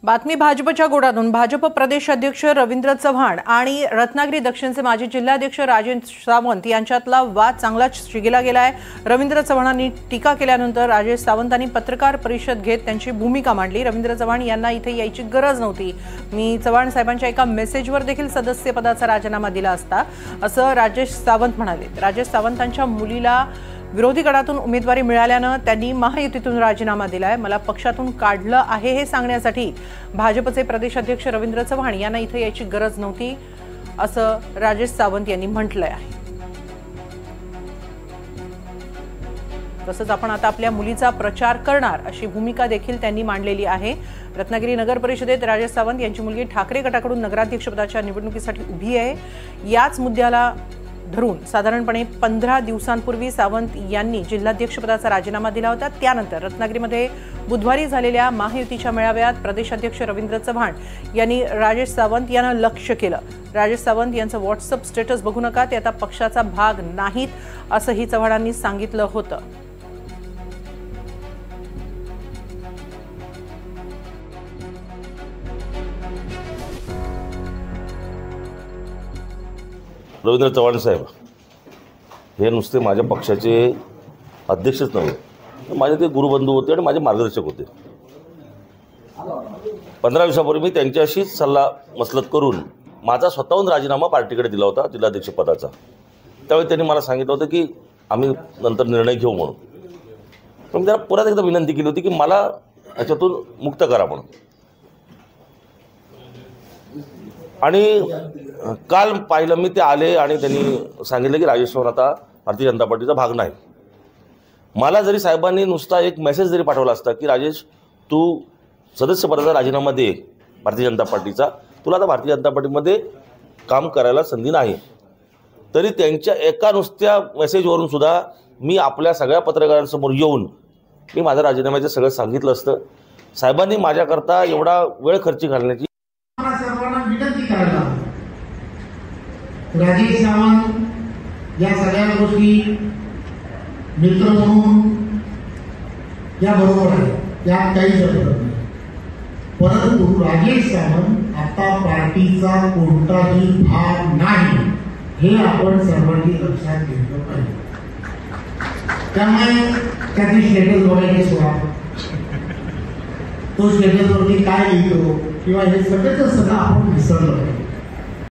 बातमी भाजपच्या गोडातून भाजप प्रदेश अध्यक्ष रवींद्र चव्हाण आणि रत्नागिरी दक्षिणचे माजी जिल्हाध्यक्ष राजेश सावंत यांच्यातला वाद चांगलाच शिगेला गेलाय। रवींद्र चव्हाणांनी टीका केल्यानंतर राजेश सावंतांनी पत्रकार परिषद घेत त्यांची भूमिका मांडली। रवींद्र चव्हाण यांना इथे यायची गरज नव्हती, मी चव्हाण साहेबांच्या एका मेसेजवर देखील सदस्यपदाचा राजीनामा दिला असता, असं राजेश सावंत म्हणाले। राजेश सावंतांच्या मुलीला विरोधी गटातून उमेदवारी मिळाल्याने त्यांनी महायुतीतून राजीनामा दिलाय। मला पक्षातून काढलं आहे हे सांगण्यासाठी भाजपचे प्रदेश अध्यक्ष रवींद्र चव्हाण यांना इथे यायची गरज नव्हती, असं राजेश सावंत यांनी म्हटलंय आहे। तसंच आपण आता आपल्या मुलीचा प्रचार करणार अशी भूमिका देखील त्यांनी मांडलेली आहे। रत्नागिरी नगर परिषदेत राजेश सावंत यांची मुलगी ठाकरे गटाकडून नगराध्यक्षपदाच्या निवडणुकीसाठी उभी आहे। याच मुद्द्याला धरून साधारणपणे 15 दिवसांपूर्वी सावंत यांनी जिल्हाध्यक्षपदाचा राजीनामा दिला होता। त्यानंतर रत्नागिरीमध्ये बुधवारी झालेल्या महायुतीच्या मेळाव्यात प्रदेशाध्यक्ष रवींद्र चव्हाण यांनी राजेश सावंत यांना लक्ष्य केलं। राजेश सावंत यांचं व्हॉट्सअप स्टेटस बघू नका, ते आता पक्षाचा भाग नाहीत, असंही चव्हाणांनी सांगितलं होतं। रवींद्र चव्हाण साहेब हे नुसते माझ्या पक्षाचे अध्यक्षच नव्हे, माझे ते गुरुबंधू होते आणि माझे मार्गदर्शक होते। 15 दिवसापूर्वी मी त्यांच्याशीच सल्ला मसलत करून माझा स्वतःहून राजीनामा पार्टीकडे दिला होता जिल्हाध्यक्षपदाचा। त्यावेळी त्यांनी मला सांगितलं होतं की आम्ही नंतर निर्णय घेऊ म्हणून। पण मी त्यांना परत एकदा विनंती केली होती की मला याच्यातून मुक्त करा म्हणून। आणि काल पाहिलं मी, ते आले आणि त्यांनी सांगितलं की राजेश सावंत आता भारतीय जनता पार्टीचा भाग नाही। मला जरी साहेबांनी नुसता एक मेसेज जरी पाठवला असता की राजेश तू सदस्यपदाचा राजीनामा दे भारतीय जनता पार्टीचा, तुला आता भारतीय जनता पार्टीमध्ये काम करायला संधी नाही, तरी त्यांच्या एका नुसत्या मेसेजवरून सुद्धा मी आपल्या सगळ्या पत्रकारांसमोर येऊन मी माझ्या राजीनाम्याचं सगळं सांगितलं असतं। साहेबांनी माझ्याकरता एवढा वेळ खर्ची घालण्याची राजेश सावंत या सगळ्या गोष्टी मित्र म्हणून या बरोबर आहे, त्यात काहीच अर्थ नाही। परंतु राजेश सावंत आता पार्टीचा कोणताही भाग नाही हे आपण सर्वांनी लक्षात घेतलं पाहिजे। त्यामुळे त्याची स्टेटस बघायची सोडा, तो स्टेटसवरती काय लिहितो किंवा हे सगळं आपण विसरलं पाहिजे।